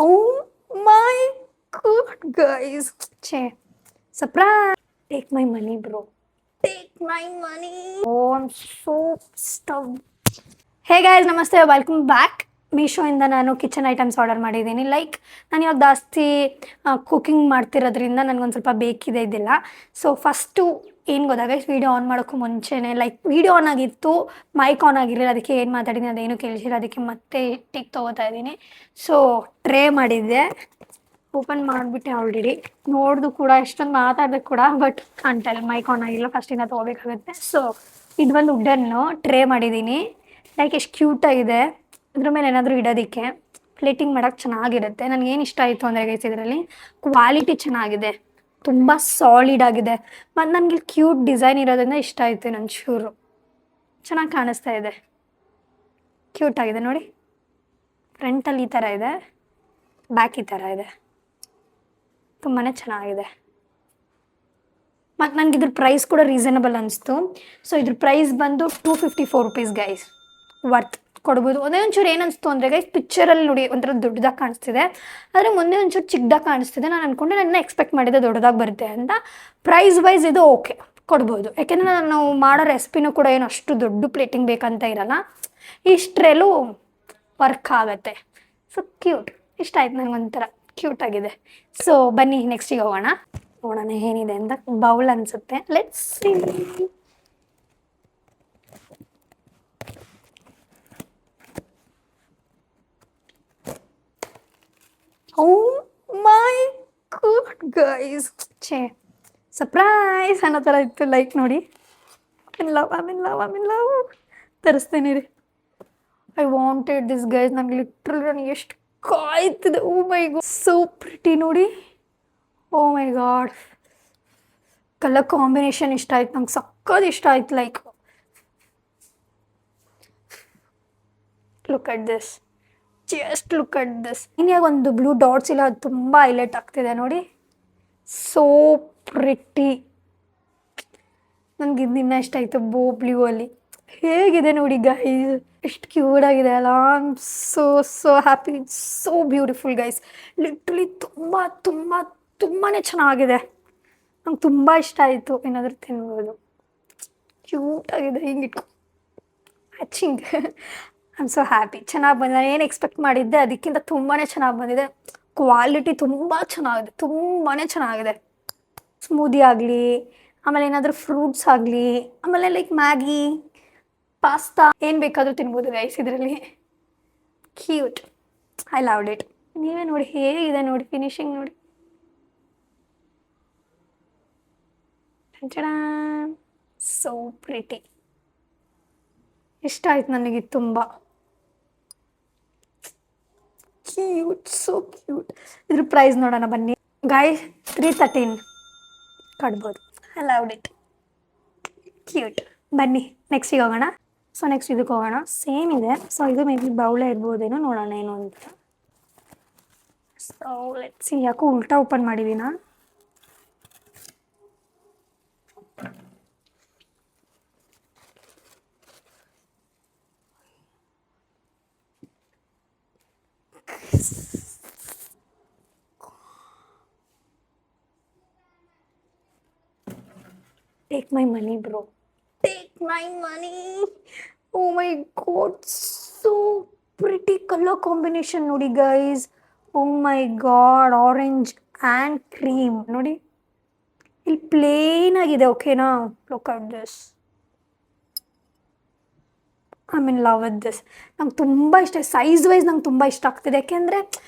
Oh my god, guys. Che. Surprise. Take my money, bro. Take my money. Oh, I'm so stuffed. ಹೇ guys ನಮಸ್ತೆ welcome back. ಮೀಶೋಯಿಂದ ನಾನು kitchen items order ಮಾಡಿದ್ದೀನಿ. Like ನಾನು ಇವಾಗ ಜಾಸ್ತಿ ಕುಕಿಂಗ್ ಮಾಡ್ತಿರೋದ್ರಿಂದ ನನಗೊಂದು ಸ್ವಲ್ಪ ಬೇಕಿದೆ ಇದೆಲ್ಲ. ಸೊ ಫಸ್ಟು ಏನು ಗೊತ್ತಾ ಗೈಸ್, ವೀಡಿಯೋ ಆನ್ ಮಾಡೋಕ್ಕೂ ಮುಂಚೆನೇ ಲೈಕ್ ವೀಡಿಯೋ ಆನ್ ಆಗಿತ್ತು, ಮೈಕ್ ಆನ್ ಆಗಿರಲಿಲ್ಲ. ಅದಕ್ಕೆ ಏನು ಮಾತಾಡಿದ್ದೀನಿ ಅದೇನು ಕೇಳಿಸಿಲ್ಲ. ಅದಕ್ಕೆ ಮತ್ತೆ ಟಿಕ್ ತೊಗೋತಾ ಇದ್ದೀನಿ. ಸೊ ಟ್ರೇ ಮಾಡಿದ್ದೆ, ಓಪನ್ ಮಾಡಿಬಿಟ್ಟೆ ಆಲ್ರೆಡಿ. ನೋಡ್ದು ಕೂಡ ಎಷ್ಟೊಂದು ಮಾತಾಡಬೇಕು ಕೂಡ, ಬಟ್ ಕಾಣ್ತಾ ಇಲ್ಲ, ಮೈಕ್ ಆನ್ ಆಗಿಲ್ಲ. ಫಸ್ಟಿಂದ ತೊಗೋಬೇಕಾಗುತ್ತೆ. ಸೊ ಇದು ಒಂದು ವುಡ್ಡನ್ನು ಟ್ರೇ ಮಾಡಿದ್ದೀನಿ. ಲೈಕ್ ಎಷ್ಟು ಕ್ಯೂಟಾಗಿದೆ. ಅದ್ರ ಮೇಲೆ ಏನಾದರೂ ಇಡೋದಕ್ಕೆ ಪ್ಲೇಟಿಂಗ್ ಮಾಡೋಕ್ಕೆ ಚೆನ್ನಾಗಿರುತ್ತೆ. ನನಗೇನು ಇಷ್ಟ ಆಯಿತು ಅಂದರೆ ಗೈಸ್, ಇದರಲ್ಲಿ ಕ್ವಾಲಿಟಿ ಚೆನ್ನಾಗಿದೆ, ತುಂಬ ಸಾಲಿಡ್ ಆಗಿದೆ. ಮತ್ತು ನನಗೆ ಕ್ಯೂಟ್ ಡಿಸೈನ್ ಇರೋದ್ರಿಂದ ಇಷ್ಟ ಆಯಿತು. ನನ್ನ ಚೂರು ಚೆನ್ನಾಗಿ ಕಾಣಿಸ್ತಾ ಇದೆ, ಕ್ಯೂಟ್ ಆಗಿದೆ ನೋಡಿ. ಫ್ರಂಟಲ್ಲಿ ಈ ಥರ ಇದೆ, ಬ್ಯಾಕ್ ಈ ಥರ ಇದೆ, ತುಂಬಾ ಚೆನ್ನಾಗಿದೆ. ಮತ್ತು ನನಗೆ ಇದ್ರ ಪ್ರೈಸ್ ಕೂಡ ರೀಸನಬಲ್ ಅನಿಸ್ತು. ಸೊ ಇದ್ರ ಪ್ರೈಸ್ ಬಂದು 254 rupees ಗೈಸ್. ವರ್ತ್ ಕೊಡ್ಬೋದು. ಒಂದೇ ಒಂಚೂರು ಏನು ಅನಿಸ್ತು ಅಂದರೆ ಗೈಸ್, ಪಿಕ್ಚರಲ್ಲಿ ನೋಡಿ ಒಂಥರ ದೊಡ್ಡದಾಗಿ ಕಾಣಿಸ್ತಿದೆ, ಆದರೆ ಮುಂದೆ ಒಂಚೂರು ಚಿಕ್ಕದಾಗಿ ಕಾಣಿಸ್ತಿದೆ. ನಾನು ಅಂದ್ಕೊಂಡೆ, ನನ್ನ ಎಕ್ಸ್ಪೆಕ್ಟ್ ಮಾಡಿದ್ದೆ ದೊಡ್ಡದಾಗಿ ಬರುತ್ತೆ ಅಂತ. ಪ್ರೈಸ್ ವೈಸ್ ಇದು ಓಕೆ ಕೊಡ್ಬೋದು, ಯಾಕೆಂದರೆ ನಾವು ಮಾಡೋ ರೆಸಿಪಿನೂ ಕೂಡ ಏನು ಅಷ್ಟು ದೊಡ್ಡ ಪ್ಲೇಟಿಂಗ್ ಬೇಕಂತ ಇರಲ್ಲ, ಇಷ್ಟರಲ್ಲೂ ವರ್ಕ್ ಆಗುತ್ತೆ. ಸೊ ಕ್ಯೂಟ್, ಇಷ್ಟ ಆಯ್ತು ನನಗೊಂಥರ ಕ್ಯೂಟ್ ಆಗಿದೆ. ಸೊ ಬನ್ನಿ ನೆಕ್ಸ್ಟಿಗೆ ಹೋಗೋಣ, ನೋಡೋಣ ಏನಿದೆ ಅಂತ. ಬೌಲ್ ಅನಿಸುತ್ತೆ, let's see. Oh my god, guys. ಛೇ, ಸರ್ಪ್ರೈಸ್ ಅನ್ನೋ ಥರ ಇತ್ತು. ಲೈಕ್ ನೋಡಿ, ಐ ಲವ್ ತರಿಸ್ತೇನೆ ರೀ. I wanted this guys. ನನಗೆ ಲಿಟ್ರಲಿ ನನಗೆ ಎಷ್ಟು ಕಾಯ್ತಿದೆ. Oh my god, so pretty ನೋಡಿ. Oh my god, colour combination ಇಷ್ಟ ಆಯ್ತು ನಂಗೆ, ಸಕ್ಕತ್ ಇಷ್ಟ ಆಯ್ತು. Like look at this, just look at this. ಇನ್ಯಾಗ ಒಂದು ಬ್ಲೂ ಡಾಟ್ಸ್ ಇಲ್ಲ, ಅದು ತುಂಬ ಹೈಲೈಟ್ ಆಗ್ತಿದೆ ನೋಡಿ. ಸೋ ಪ್ರಿಟಿ, ನನಗೆ ಇನ್ನೂ ಇಷ್ಟ ಆಯಿತು. ಬ್ಲೂ ಅಲ್ಲಿ ಹೇಗಿದೆ ನೋಡಿ ಗೈಸ್, ಎಷ್ಟು ಕ್ಯೂಟ್ ಆಗಿದೆ ಅಲ್ಲ. So happy, so beautiful guys. Literally ತುಂಬ ತುಂಬ ತುಂಬಾ ಚೆನ್ನಾಗಿದೆ. ನಂಗೆ ತುಂಬ ಇಷ್ಟ ಆಯಿತು. ಏನಾದರೂ ತಿನ್ಬೋದು, ಕ್ಯೂಟಾಗಿದೆ. ಹಿಂಗೆ ಇಟ್ಕೊ hatching. I am so happy. ಚೆನ್ನಾಗಿ ಬಂದಿದೆ. ನಾನು ಏನು ಎಕ್ಸ್ಪೆಕ್ಟ್ ಮಾಡಿದ್ದೆ ಅದಕ್ಕಿಂತ ತುಂಬಾ ಚೆನ್ನಾಗಿ ಬಂದಿದೆ. ಕ್ವಾಲಿಟಿ ತುಂಬ ಚೆನ್ನಾಗಿದೆ, ತುಂಬಾ ಚೆನ್ನಾಗಿದೆ. ಸ್ಮೂದಿ ಆಗಲಿ, ಆಮೇಲೆ ಏನಾದರೂ ಫ್ರೂಟ್ಸ್ ಆಗಲಿ, ಆಮೇಲೆ ಲೈಕ್ ಮ್ಯಾಗಿ, ಪಾಸ್ತಾ, ಏನು ಬೇಕಾದರೂ ತಿನ್ಬೋದು ಗೈಸ್ ಇದರಲ್ಲಿ. Cute, I loved it. ನೀವೇ ನೋಡಿ ಹೇಗಿದೆ ನೋಡಿ, ಫಿನಿಶಿಂಗ್ ನೋಡಿ. ಸೋ ಪ್ರಿಟಿ, ಇಷ್ಟ ಆಯ್ತು ನನಗೆ ತುಂಬ. Cute, so cute. ಇದ್ರ ಪ್ರೈಸ್ ನೋಡೋಣ ಬನ್ನಿ ಗೈಸ್. 313 ಕಟ್ಬೋದು. I loved it, cute. ಬನ್ನಿ ನೆಕ್ಸ್ಟಿಗೆ ಹೋಗೋಣ. ಸೊ ನೆಕ್ಸ್ಟ್ ಇದಕ್ಕೆ ಹೋಗೋಣ. ಸೇಮ್ ಇದೆ. ಸೊ ಇದು ಮೇ ಬಿ ಬೌಲೇ ಇರ್ಬೋದೇನೋ, ನೋಡೋಣ ಏನು ಅಂತ. So let's see. ಯಾಕೋ ಉಲ್ಟಾ open ಮಾಡಿದ್ದೀನ. Take my money, bro. Take my money. Oh my god, so pretty color combination ನೋಡಿ guys. Oh my god, orange and cream ನೋಡಿ. ಇಲ್ಲಿ ಪ್ಲೇನ್ ಆಗಿದೆ, ಓಕೆನಾ? Look at this. I mean love with this. ನಂಗೆ ತುಂಬ ಇಷ್ಟ. Size wise ನಂಗೆ ತುಂಬ ಇಷ್ಟ ಆಗ್ತಿದೆ, ಯಾಕೆಂದರೆ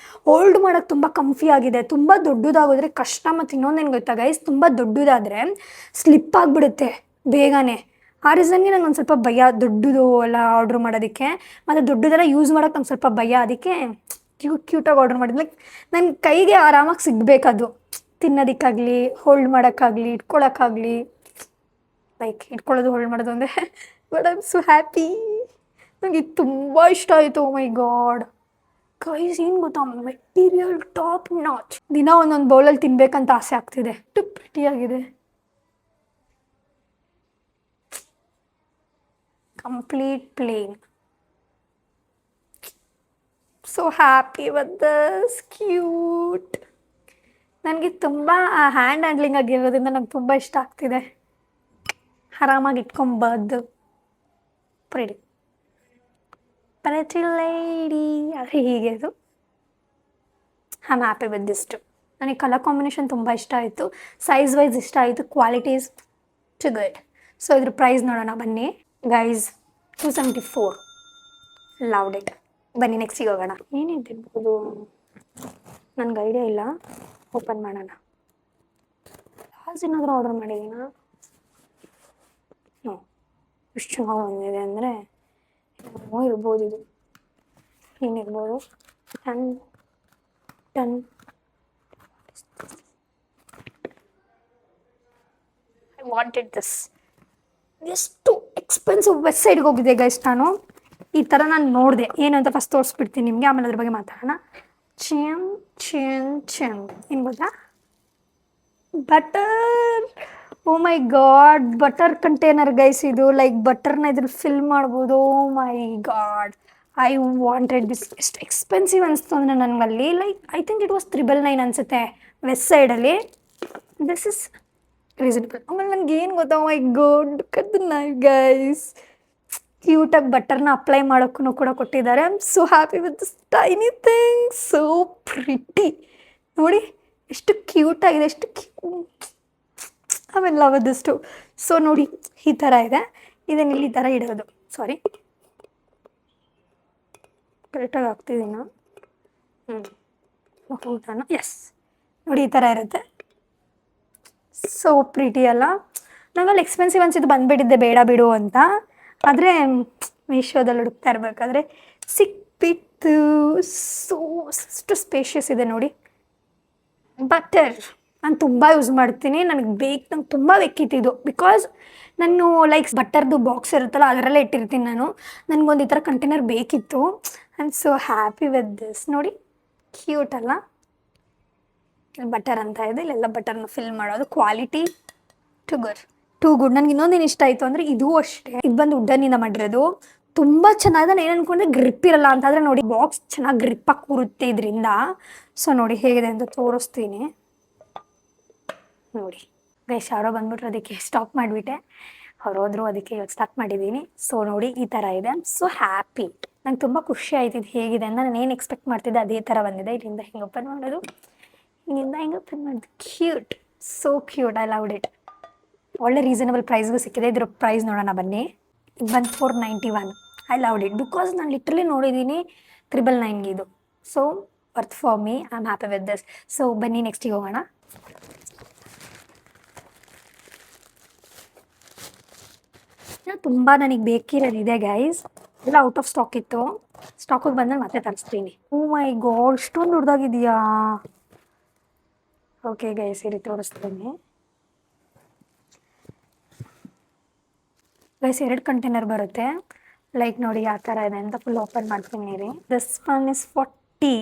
ಹೋಲ್ಡ್ ಮಾಡೋಕ್ಕೆ ತುಂಬ ಕಂಫಿ ಆಗಿದೆ. ತುಂಬ ದೊಡ್ಡದಾಗೋದ್ರೆ ಕಷ್ಟ. ಮತ್ತು ಇನ್ನೊಂದೇನು ಗೊತ್ತಾ ಗೈಸ್, ತುಂಬ ದೊಡ್ಡದಾದರೆ ಸ್ಲಿಪ್ ಆಗಿಬಿಡುತ್ತೆ ಬೇಗನೆ. ಆ ರೀಸನ್ಗೆ ನಂಗೆ ಒಂದು ಸ್ವಲ್ಪ ಭಯ, ದೊಡ್ಡದು ಎಲ್ಲ ಆರ್ಡ್ರ್ ಮಾಡೋದಕ್ಕೆ. ಮತ್ತು ದೊಡ್ಡದೆಲ್ಲ ಯೂಸ್ ಮಾಡೋಕ್ಕೆ ನಂಗೆ ಸ್ವಲ್ಪ ಭಯ. ಅದಕ್ಕೆ ಕ್ಯೂಟಾಗಿ ಆರ್ಡ್ರ್ ಮಾಡಿದ್ವಿ. ಲೈಕ್ ನನ್ನ ಕೈಗೆ ಆರಾಮಾಗಿ ಸಿಗಬೇಕದು, ತಿನ್ನೋದಕ್ಕಾಗಲಿ, ಹೋಲ್ಡ್ ಮಾಡೋಕ್ಕಾಗಲಿ, ಇಟ್ಕೊಳ್ಳೋಕ್ಕಾಗಲಿ. ಲೈಕ್ ಇಟ್ಕೊಳ್ಳೋದು, ಹೋಲ್ಡ್ ಮಾಡೋದು ಅಂದರೆ. But I am so happy. ನನಗೆ ತುಂಬ ಇಷ್ಟ ಆಯಿತು. ಓ ಮೈ ಗಾಡ್ ಗೈಸ್, ಏನು ಗೊತ್ತಾ, ಮೆಟೀರಿಯಲ್ ಟಾಪ್ ನಾಚ್. ದಿನ ಒಂದೊಂದು ಬೌಲಲ್ಲಿ ತಿನ್ಬೇಕಂತ ಆಸೆ ಆಗ್ತಿದೆ. ಎಷ್ಟು ಪ್ರಿಟಿಯಾಗಿದೆ. Complete plain, so happy with this cute. ನನಗೆ ತುಂಬ ಹ್ಯಾಂಡ್ ಹ್ಯಾಂಡ್ಲಿಂಗ್ ಆಗಿರೋದ್ರಿಂದ ನಂಗೆ ತುಂಬ ಇಷ್ಟ ಆಗ್ತಿದೆ. ಆರಾಮಾಗಿ ಇಟ್ಕೊಂಬದ್ದು. ಪ್ರಿಡಿ ಪ್ರೆಟಿ ಲೇಡಿ ಹೀಗೆ ಅದು. I am happy with this too. ನನಗೆ ಕಲರ್ ಕಾಂಬಿನೇಷನ್ ತುಂಬ ಇಷ್ಟ ಆಯಿತು, ಸೈಜ್ ವೈಸ್ ಇಷ್ಟ ಆಯಿತು, quality is too good. So ಇದ್ರ ಪ್ರೈಸ್ ನೋಡೋಣ ಬನ್ನಿ ಗೈಸ್. 274. Loved it. ಬನ್ನಿ ನೆಕ್ಸ್ಟಿಗೆ ಹೋಗೋಣ. ಏನಿರ್ಬೋದು ನನಗೆ ಐಡಿಯಾ ಇಲ್ಲ. ಓಪನ್ ಮಾಡೋಣ. ಲಾಸ್ ಏನಾದರೂ ಆರ್ಡರ್ ಮಾಡಿದ್ದೀನಾ? ಹ್ಞೂ, ಇಷ್ಟು ಚೆನ್ನಾಗಿ ಬಂದಿದೆ ಅಂದರೆ ಇರ್ಬೋದು. ಇದು ಏನಿರ್ಬೋದು? ಟನ್ ಟನ್ ಐ ವಾಂಟೆಡ್ ದಿಸ್. ಎಷ್ಟು ಎಕ್ಸ್ಪೆನ್ಸಿವ್ ವೆಬ್ಸೈಟ್ಗೆ ಹೋಗಿದೆ ಗೈಸ್ ನಾನು. ಈ ಥರ ನಾನು ನೋಡಿದೆ ಏನು ಅಂತ ಫಸ್ಟ್ ತೋರಿಸ್ಬಿಡ್ತೀನಿ ನಿಮಗೆ, ಆಮೇಲೆ ಅದ್ರ ಬಗ್ಗೆ ಮಾತಾಡೋಣ. ಚಿನ್ ಚಿನ್ ಚಿನ್ ಏನು ಗೊತ್ತಾ? Butter. Oh my god, butter container guys ಇದು. ಲೈಕ್ ಬಟರ್ನ ಇದ್ರಲ್ಲಿ ಫಿಲ್ ಮಾಡ್ಬೋದು. Oh my god, I wanted this. ಎಷ್ಟು ಎಕ್ಸ್ಪೆನ್ಸಿವ್ ಅನಿಸ್ತು ಅಂದರೆ ನನಗಲ್ಲಿ. Like I think it was 999 ಅನಿಸುತ್ತೆ ವೆಸ್ಟ್ ಸೈಡಲ್ಲಿ. This is reasonable. ಆಮೇಲೆ ನನಗೆ ಏನು ಗೊತ್ತಾ, ಮೈ ಗಾಡ್ ಕದ್ದು ನೈಫ್ ಗೈಸ್. ಕ್ಯೂಟಾಗಿ ಬಟರ್ನ ಅಪ್ಲೈ ಮಾಡೋಕ್ಕೂ ಕೂಡ ಕೊಟ್ಟಿದ್ದಾರೆ. I am so happy with this tiny thing. So pretty. ನೋಡಿ ಎಷ್ಟು ಕ್ಯೂಟಾಗಿದೆ, ಎಷ್ಟು ಆಮೇಲೆ ಲವ್ ದಿಸ್ ಟು. ಸೊ ನೋಡಿ ಈ ಥರ ಇದೆ. ಇದನ್ನು ಇಲ್ಲಿ ಈ ಥರ ಇಡೋದು. ಸಾರಿ, ಕರೆಕ್ಟಾಗಿ ಆಗ್ತಿದ್ದೀನ? ಹೌದಾನ? ಎಸ್, ನೋಡಿ ಈ ಥರ ಇರುತ್ತೆ. ಸೊ ಪ್ರಿಟಿ ಅಲ್ಲ? ನಂಗಲ್ಲಿ ಎಕ್ಸ್ಪೆನ್ಸಿವ್ ಅನ್ಸಿದ್ದು ಬಂದುಬಿಟ್ಟಿದ್ದೆ ಬೇಡ ಬಿಡು ಅಂತ. ಆದರೆ ಮೀಶೋದಲ್ಲಿ ಹುಡುಕ್ತಾ ಇರಬೇಕಾದ್ರೆ ಸಿಕ್ಬಿಟ್ಟು. ಸೊ ಅಷ್ಟು ಸ್ಪೇಷಿಯಸ್ ಇದೆ ನೋಡಿ. ಬಟರ್ ನಾನು ತುಂಬ ಯೂಸ್ ಮಾಡ್ತೀನಿ. ನಂಗೆ ತುಂಬ ಬೇಕಿತ್ತು ಬಿಕಾಸ್ ನಾನು ಲೈಕ್ ಬಟರ್ದು ಬಾಕ್ಸ್ ಇರುತ್ತಲ್ಲ ಅದರಲ್ಲೇ ಇಟ್ಟಿರ್ತೀನಿ ನಾನು. ನನಗೊಂದು ಈ ಥರ ಕಂಟೈನರ್ ಬೇಕಿತ್ತು. I am so happy with this. ನೋಡಿ ಕ್ಯೂಟ್ ಅಲ್ಲ? ಬಟರ್ ಅಂತ ಇದೆ, ಇಲ್ಲೆಲ್ಲ ಬಟರ್ನ ಫಿಲ್ ಮಾಡೋದು. Quality too good. ನನಗೆ ಇನ್ನೊಂದೇನು ಇಷ್ಟ ಆಯಿತು ಅಂದರೆ ಇದು ಅಷ್ಟೇ. ಇದು ಬಂದು ವುಡ್ಡನ್ನಿಂದ ಮಾಡಿರೋದು. ತುಂಬ ಚೆನ್ನಾಗಿದೆ. ನಾನು ಏನು ಅಂದ್ಕೊಂಡ್ರೆ ಗ್ರಿಪ್ ಇರಲ್ಲ ಅಂತ. ಆದರೆ ನೋಡಿ ಬಾಕ್ಸ್ ಚೆನ್ನಾಗಿ ಗ್ರಿಪ್ಪಾಗಿ ಕೂರುತ್ತೆ ಇದರಿಂದ. ಸೊ ನೋಡಿ ಹೇಗಿದೆ ಅಂತ ತೋರಿಸ್ತೀನಿ ನೋಡಿ ಗೈಸ್. ಯಾರೋ ಬಂದ್ಬಿಟ್ರು, ಅದಕ್ಕೆ ಸ್ಟಾಪ್ ಮಾಡಿಬಿಟ್ಟೆ. ಅವ್ರು ಹೋದ್ರು, ಅದಕ್ಕೆ ಇವಾಗ ಸ್ಟಾರ್ಟ್ ಮಾಡಿದ್ದೀನಿ. ಸೊ ನೋಡಿ ಈ ಥರ ಇದೆ. I am so happy. ನಂಗೆ ತುಂಬ ಖುಷಿ ಆಯ್ತು ಇದು ಹೇಗಿದೆ ಅಂತ. ನಾನು ಏನು ಎಕ್ಸ್ಪೆಕ್ಟ್ ಮಾಡ್ತಿದ್ದೆ ಅದೇ ಥರ ಬಂದಿದೆ. ಇಲ್ಲಿಂದ ಹಿಂಗೆ ಓಪನ್ ಮಾಡೋದು, ಹಿಂಗಿಂದ ಹಿಂಗೆ ಓಪನ್ ಮಾಡೋದು. Cute, so cute. I loved it. ಒಳ್ಳೆ ರೀಸನಬಲ್ ಪ್ರೈಸ್ಗೂ ಸಿಕ್ಕಿದೆ. ಇದ್ರ ಪ್ರೈಸ್ ನೋಡೋಣ ಬನ್ನಿ. ಇದು ಬಂದು 491. ಐ ಲವ್ಡ್ ಇಟ್ ಬಿಕಾಸ್ ನಾನು ಲಿಟ್ರಲಿ ನೋಡಿದ್ದೀನಿ 999ಗೆ ಇದು. So worth for me. I am happy with this. So ಬನ್ನಿ ನೆಕ್ಸ್ಟಿಗೆ ಹೋಗೋಣ. ತುಂಬ ನನಗೆ ಬೇಕಿರೋದಿದೆ ಗೈಸ್. ಎಲ್ಲ ಔಟ್ ಆಫ್ ಸ್ಟಾಕ್ ಇತ್ತು. ಸ್ಟಾಕಿಗೆ ಬಂದರೆ ಮತ್ತೆ ತರಿಸ್ತೀನಿ. ಓ ಮೈ ಗಾಡ್, ಇಷ್ಟೊಂದು ದೊಡ್ಡದಾಗಿದೆಯಾ? ಓಕೆ ಗೈಸ್, ಈ ರೀತಿ ತೋರಿಸ್ತೀನಿ ಗೈಸ್. 2 ಕಂಟೈನರ್ ಬರುತ್ತೆ. ಲೈಕ್ ನೋಡಿ ಯಾವ ಥರ ಇದೆ ಅಂತ ಫುಲ್ ಓಪನ್ ಮಾಡ್ತೀನಿ ರೀ. This one is 40.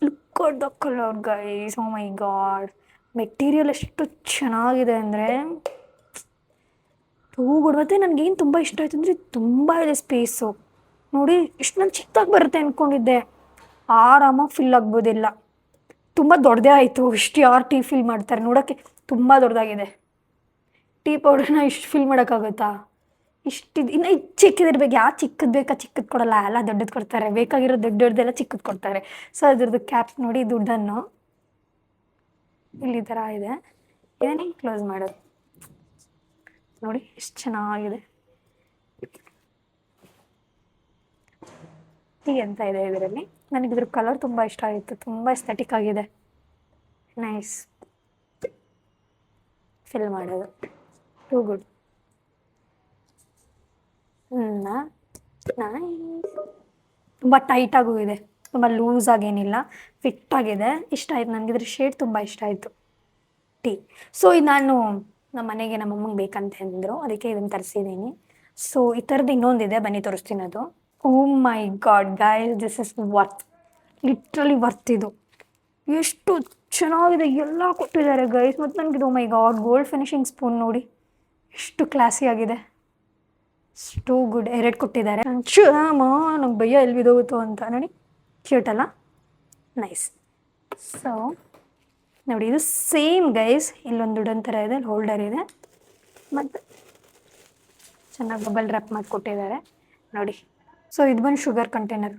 Look at the colour guys. Oh my god, material ಎಷ್ಟು ಚೆನ್ನಾಗಿದೆ ಅಂದರೆ ಗುಡ್. ಮತ್ತು ನನಗೇನು ತುಂಬ ಇಷ್ಟ ಆಯಿತು ಅಂದರೆ ತುಂಬ ಇದೆ ಸ್ಪೇಸು. ನೋಡಿ ಇಷ್ಟು ನಾನು ಚಿಕ್ಕದಾಗಿ ಬರುತ್ತೆ ಅಂದ್ಕೊಂಡಿದ್ದೆ. ಆರಾಮಾಗಿ ಫಿಲ್ ಆಗ್ಬೋದಿಲ್ಲ. ತುಂಬ ದೊಡ್ಡದೇ ಆಯಿತು. ಇಷ್ಟು ಯಾರು ಟೀ ಫಿಲ್ ಮಾಡ್ತಾರೆ? ನೋಡೋಕ್ಕೆ ತುಂಬ ದೊಡ್ಡದಾಗಿದೆ. ಟೀ ಪೌಡರ್ನ ಇಷ್ಟು ಫಿಲ್ ಮಾಡೋಕ್ಕಾಗುತ್ತಾ? ಇಷ್ಟಿದು ಇನ್ನು ಇದು ಚಿಕ್ಕದಿರ್ಬೇಕು. ಯಾವ ಚಿಕ್ಕದು ಬೇಕಾ ಚಿಕ್ಕದು ಕೊಡಲ್ಲ, ಎಲ್ಲ ದೊಡ್ಡದು ಕೊಡ್ತಾರೆ. ಬೇಕಾಗಿರೋ ದೊಡ್ಡದೆಲ್ಲ ಚಿಕ್ಕದು ಕೊಡ್ತಾರೆ. ಸೊ ಅದ್ರದ್ದು ಕ್ಯಾಪ್ ನೋಡಿ, ದುಡ್ಡನ್ನು ಇಲ್ಲಿ ಥರ ಇದೆ. ಇದನ್ನೇ ಕ್ಲೋಸ್ ಮಾಡೋದು ನೋಡಿ ಎಷ್ಟು ಚೆನ್ನಾಗಿದೆ. ಟೀ ಅಂತ ಇದೆ ಇದರಲ್ಲಿ. ನನಗೆ ಇದ್ರ ಕಲರ್ ತುಂಬ ಇಷ್ಟ ಆಯಿತು. ತುಂಬ ಎಸ್ಥೆಟಿಕ್ ಆಗಿದೆ. ನೈಸ್. ಫಿಲ್ ಮಾಡೋದು ಟೂ ಗುಡ್. ತುಂಬ ಟೈಟಾಗೂ ಇದೆ, ತುಂಬ ಲೂಸ್ ಆಗೇನಿಲ್ಲ, ಫಿಟ್ಟಾಗಿದೆ. ಇಷ್ಟ ಆಯ್ತು ನನಗೆ. ಇದ್ರ ಶೇಡ್ ತುಂಬ ಇಷ್ಟ ಆಯಿತು ಟೀ. ಸೊ ಇದು ನಾನು ನಮ್ಮ ಮನೆಗೆ ನಮ್ಮ ಅಮ್ಮಂಗೆ ಬೇಕಂತ ಅಂದರು, ಅದಕ್ಕೆ ಇದನ್ನು ತರಿಸಿದ್ದೀನಿ. ಸೊ ಈ ಥರದ್ದು ಇನ್ನೊಂದಿದೆ, ಬನ್ನಿ ತೋರಿಸ್ತೀನಿ ಅದು. Oh my god guys, this is worth. Literally worth ಇದು. ಎಷ್ಟು ಚೆನ್ನಾಗಿದೆ, ಎಲ್ಲ ಕೊಟ್ಟಿದ್ದಾರೆ ಗೈಸ್. ಮತ್ತು ನನಗೆ oh my god, gold finishing spoon ನೋಡಿ ಎಷ್ಟು ಕ್ಲಾಸಿ ಆಗಿದೆ. Too good. 2 ಕೊಟ್ಟಿದ್ದಾರೆ. ನಂಗೆ ಭಯ ಎಲ್ಲಿ ಬಿದೋಗುತ್ತೋ ಅಂತ ನೋಡಿ. ಕ್ಯೂಟ್ ಅಲ್ಲ, ನೈಸ್. ಸೊ ನೋಡಿ ಇದು ಸೇಮ್ ಗೈಸ್, ಇಲ್ಲೊಂದು ವುಡನ್ ಥರ ಇದೆ, ಇಲ್ಲಿ ಹೋಲ್ಡರ್ ಇದೆ, ಮತ್ತು ಚೆನ್ನಾಗಿ ಬಬಲ್ ರ್ಯಾಪ್ ಮಾಡಿಕೊಟ್ಟಿದ್ದಾರೆ ನೋಡಿ. ಸೊ ಇದು ಬಂದು ಶುಗರ್ ಕಂಟೈನರ್,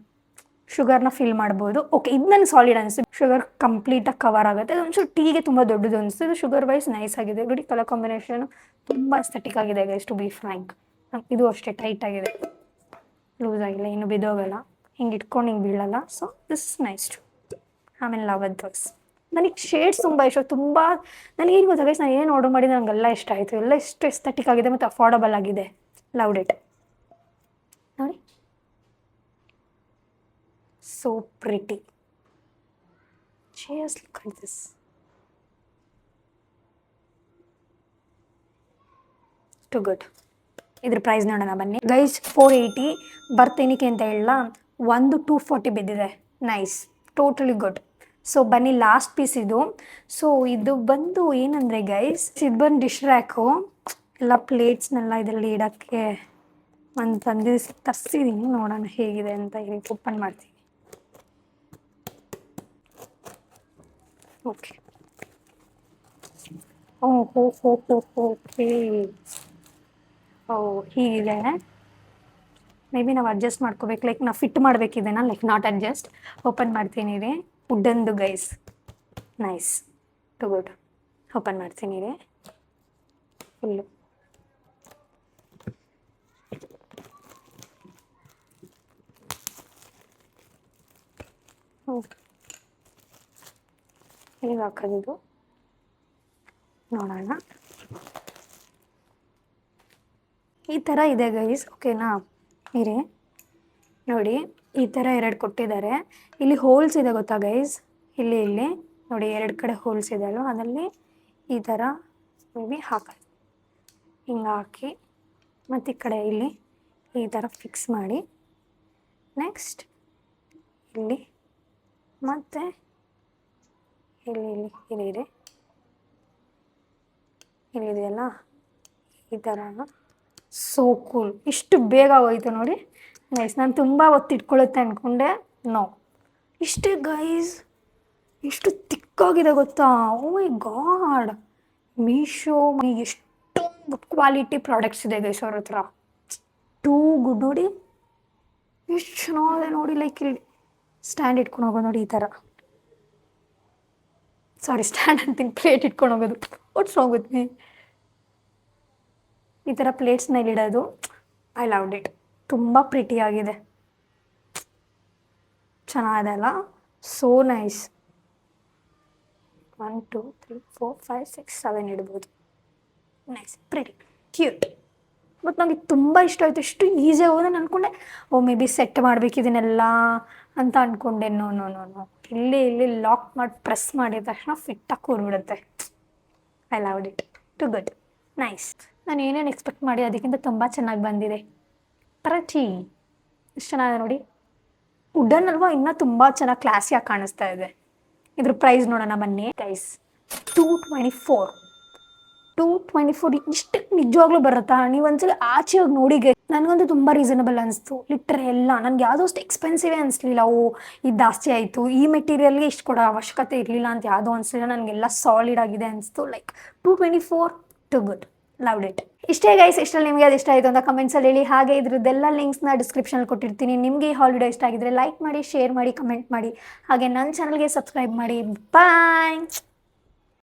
ಶುಗರ್ನ ಫಿಲ್ ಮಾಡ್ಬೋದು. ಓಕೆ, ಇದು ನನಗೆ ಸಾಲಿಡ್ ಅನಿಸ್ತು, ಶುಗರ್ ಕಂಪ್ಲೀಟಾಗಿ ಕವರ್ ಆಗುತ್ತೆ. ಅದು ಒಂಚೂರು ಟೀಗೆ ತುಂಬ ದೊಡ್ಡದು ಅನಿಸ್ತು. ಇದು ಶುಗರ್ ವೈಸ್ ನೈಸ್ ಆಗಿದೆ ನೋಡಿ, ಕಲರ್ ಕಾಂಬಿನೇಷನ್ ತುಂಬ ಎಸ್ಥೆಟಿಕ್ ಆಗಿದೆ ಗೈಸ್, ಟು ಬಿ ಫ್ರ್ಯಾಂಕ್. ಇದು ಅಷ್ಟೇ ಟೈಟ್ ಆಗಿದೆ, ಲೂಸ್ ಆಗಿಲ್ಲ, ಇನ್ನು ಬಿದ್ದೋಗಲ್ಲ, ಹಿಂಗೆ ಇಟ್ಕೊಂಡು ಹಿಂಗೆ ಬೀಳಲ್ಲ. So this nice too. ಆಮೇಲೆ ಲವ್ ದೋಸ್, ನನಗೆ ಶೇಡ್ಸ್ ತುಂಬ ಇಷ್ಟ, ತುಂಬ ನನಗೆ ಏನು ಗೊತ್ತಾ ಗೈಸ್, ನಾನು ಏನು ಆರ್ಡರ್ ಮಾಡಿದ್ರೆ ನನಗೆಲ್ಲ ಇಷ್ಟ ಆಯಿತು, ಎಲ್ಲ ಎಷ್ಟು ಎಸ್ಥೆಟಿಕ್ ಆಗಿದೆ ಮತ್ತು ಅಫೋರ್ಡಬಲ್ ಆಗಿದೆ. ಲವ್ಡ್ ಇಟ್ ನೋಡಿ, so pretty. Just look at this. Too good. ಇದ್ರ ಪ್ರೈಸ್ ನೋಡೋಣ ಬನ್ನಿ ಗೈಸ್. 480 ಬರ್ತೇನಿಕೆ ಅಂತ ಹೇಳಲ್ಲ, ಒಂದು 240 ಬಿದ್ದಿದೆ. Nice, totally good. ಸೊ ಬನ್ನಿ ಲಾಸ್ಟ್ ಪೀಸ್ ಇದು. ಸೊ ಇದು ಬಂದು ಏನಂದರೆ ಗೈಸ್, ಇದು ಬಂದು ಡಿಶ್ ರ್ಯಾಕು, ಎಲ್ಲ ಪ್ಲೇಟ್ಸ್ನೆಲ್ಲ ಇದರಲ್ಲಿ ಇಡೋಕ್ಕೆ ಒಂದು ತರಿಸಿದ್ದೀನಿ. ನೋಡೋಣ ಹೇಗಿದೆ ಅಂತ, ಇಲ್ಲಿ ಓಪನ್ ಮಾಡ್ತೀನಿ. ಓಕೆ, ಓಕೆ, ಹೀಗಿದೆ. ಮೇ ಬಿ ನಾವು ಅಡ್ಜಸ್ಟ್ ಮಾಡ್ಕೋಬೇಕು, ಲೈಕ್ ನಾವು ಫಿಟ್ ಮಾಡಬೇಕಿದೆನಾ, ಲೈಕ್ ನಾಟ್ ಅಡ್ಜಸ್ಟ್. ಓಪನ್ ಮಾಡ್ತೀನಿ ರೀ, ವುಡ್ಡನ್ದು guys, nice, too good. Open ಮಾಡ್ತೀನಿ ರೀ ಫುಲ್ಲು. ಓಕೆ, ಹೇಗೆ ಹಾಕೋದು ನೋಡೋಣ. ಈ ಥರ ಇದೆ ಗೈಸ್, ಓಕೆನಾ. ಇರಿ ನೋಡಿ, ಈ ಥರ ಎರಡು ಕೊಟ್ಟಿದ್ದಾರೆ. ಇಲ್ಲಿ ಹೋಲ್ಸ್ ಇದೆ ಗೊತ್ತಾ ಗೈಸ್, ಇಲ್ಲಿ ನೋಡಿ 2 ಕಡೆ ಹೋಲ್ಸ್ ಇದೆ ಅಲ್ವ, ಅದರಲ್ಲಿ ಈ ಥರ ಮೇ ಬಿ ಹಾಕೋದು, ಹಿಂಗೆ ಹಾಕಿ ಮತ್ತು ಈ ಕಡೆ ಇಲ್ಲಿ ಈ ಥರ ಫಿಕ್ಸ್ ಮಾಡಿ, ನೆಕ್ಸ್ಟ್ ಇಲ್ಲಿ ಮತ್ತು ಇಲ್ಲಿ ಇದೆಯಲ್ಲ, ಈ ಥರ. ಸೋ ಕೂಲ್, ಇಷ್ಟು ಬೇಗ ಹೋಯ್ತು ನೋಡಿ ಗೈಸ್. ನಾನು ತುಂಬ ಹೊತ್ತಿಟ್ಕೊಳ್ಳುತ್ತೆ ಅಂದ್ಕೊಂಡೆ, ನೋ, ಇಷ್ಟೇ ಗೈಸ್. ಎಷ್ಟು ತಿಕ್ಕಾಗಿದೆ ಗೊತ್ತಾ, ಓ ಮೈ ಗಾಡ್. ಮೀಶೋ ಎಷ್ಟೊಂದು ಗುಡ್ ಕ್ವಾಲಿಟಿ ಪ್ರಾಡಕ್ಟ್ಸ್ ಇದೆ ಗೈಸ್ ಅವ್ರ ಹತ್ರ, ಟೂ ಗುಡ್. ನೋಡಿ ಎಷ್ಟು ಚೆನ್ನಾಗಿದೆ ನೋಡಿ, ಲೈಕ್ ಇಲ್ಲಿ ಸ್ಟ್ಯಾಂಡ್ ಇಟ್ಕೊಂಡು ಹೋಗೋದು ನೋಡಿ, ಈ ಥರ. ಸಾರಿ, ಸ್ಟ್ಯಾಂಡ್ ಅಂತೀನಿ, ಪ್ಲೇಟ್ ಇಟ್ಕೊಂಡು ಹೋಗೋದು. What's wrong with me. ಈ ಥರ ಪ್ಲೇಟ್ಸ್ನಲ್ಲಿ ಇಡೋದು, ಐ ಲವ್ಡ್ ಇಟ್. ತುಂಬ ಪ್ರಿಟಿಯಾಗಿದೆ, ಚೆನ್ನಾಗಿದೆ ಅಲ್ಲ, ಸೋ ನೈಸ್. 1 2 3 4 5 6 7 ಇಡ್ಬೋದು. Nice, pretty cute. ಮತ್ತು ನನಗೆ ತುಂಬ ಇಷ್ಟ ಆಯಿತು, ಎಷ್ಟು ಈಸಿಯಾಗಿ ಹೋಗೋದು. ನಾನು ಅಂದ್ಕೊಂಡೆ ಓ ಮೇ ಬಿ ಸೆಟ್ ಮಾಡಬೇಕಿದನ್ನೆಲ್ಲ ಅಂತ ಅಂದ್ಕೊಂಡೆ. ನೋ ನೋ ನೋ ನೋ, ಇಲ್ಲಿ ಲಾಕ್ ಮಾಡಿ ಪ್ರೆಸ್ ಮಾಡಿದ ತಕ್ಷಣ ಫಿಟ್ಟಾಗಿ ಕೂರ್ಬಿಡುತ್ತೆ. I loved it, too good, nice. ನಾನು ಏನೇನು ಎಕ್ಸ್ಪೆಕ್ಟ್ ಮಾಡಿ ಅದಕ್ಕಿಂತ ತುಂಬ ಚೆನ್ನಾಗಿ ಬಂದಿದೆ. ಪ್ರತಿ ಎಷ್ಟು ಚೆನ್ನಾಗಿದೆ ನೋಡಿ, ವುಡನ್ ಅಲ್ವಾ, ಇನ್ನೂ ತುಂಬ ಚೆನ್ನಾಗಿ ಕ್ಲಾಸಿಯಾಗಿ ಕಾಣಿಸ್ತಾ ಇದೆ. ಇದ್ರ ಪ್ರೈಸ್ ನೋಡೋಣ ಬನ್ನಿ ಗೈಸ್. 224 ಇಷ್ಟು ನಿಜವಾಗ್ಲೂ ಬರುತ್ತಾ? ನೀವು ಒಂದ್ಸಲ ಆಚೆ ಹೋಗಿ ನೋಡಿ ಗೈಸ್. ನನಗಂತೂ ತುಂಬ ರೀಸನಬಲ್ ಅನಿಸ್ತು ಲಿಟ್ರ್ ಎಲ್ಲ. ನನಗೆ ಯಾವುದೋ ಅಷ್ಟು ಎಕ್ಸ್ಪೆನ್ಸಿವೇ ಅನಿಸ್ಲಿಲ್ಲ. ಓ ಇದು ಜಾಸ್ತಿ ಆಯಿತು, ಈ ಮೆಟೀರಿಯಲ್ಗೆ ಇಷ್ಟು ಕೊಡೋ ಅವಶ್ಯಕತೆ ಇರಲಿಲ್ಲ ಅಂತ ಯಾವುದೋ ಅನಿಸ್ಲಿಲ್ಲ. ನನಗೆಲ್ಲ ಸಾಲಿಡ್ ಆಗಿದೆ ಅನಿಸ್ತು. Like 224 too good, loved it. ಇಷ್ಟೇ ಗೈಸ್, ಇಷ್ಟರಲ್ಲಿ ನಿಮಗೆ ಅದು ಇಷ್ಟ ಆಯಿತು ಅಂತ ಕಮೆಂಟ್ಸಲ್ಲಿ ಹೇಳಿ. ಹಾಗೆ ಇದ್ರದ್ದೆಲ್ಲ ಲಿಂಕ್ಸ್ನ ಡಿಸ್ಕ್ರಿಪ್ಷನಲ್ಲಿ ಕೊಟ್ಟಿರ್ತೀನಿ. ನಿಮಗೆ ಈ ಹಾಲ್ ವಿಡಿಯೋ ಇಷ್ಟ ಆಗಿದ್ರೆ ಲೈಕ್ ಮಾಡಿ, ಶೇರ್ ಮಾಡಿ, ಕಮೆಂಟ್ ಮಾಡಿ. ಹಾಗೆ ನನ್ನ ಚಾನಲ್ಗೆ ಸಬ್ಸ್ಕ್ರೈಬ್ ಮಾಡಿ. ಬಾಯ್.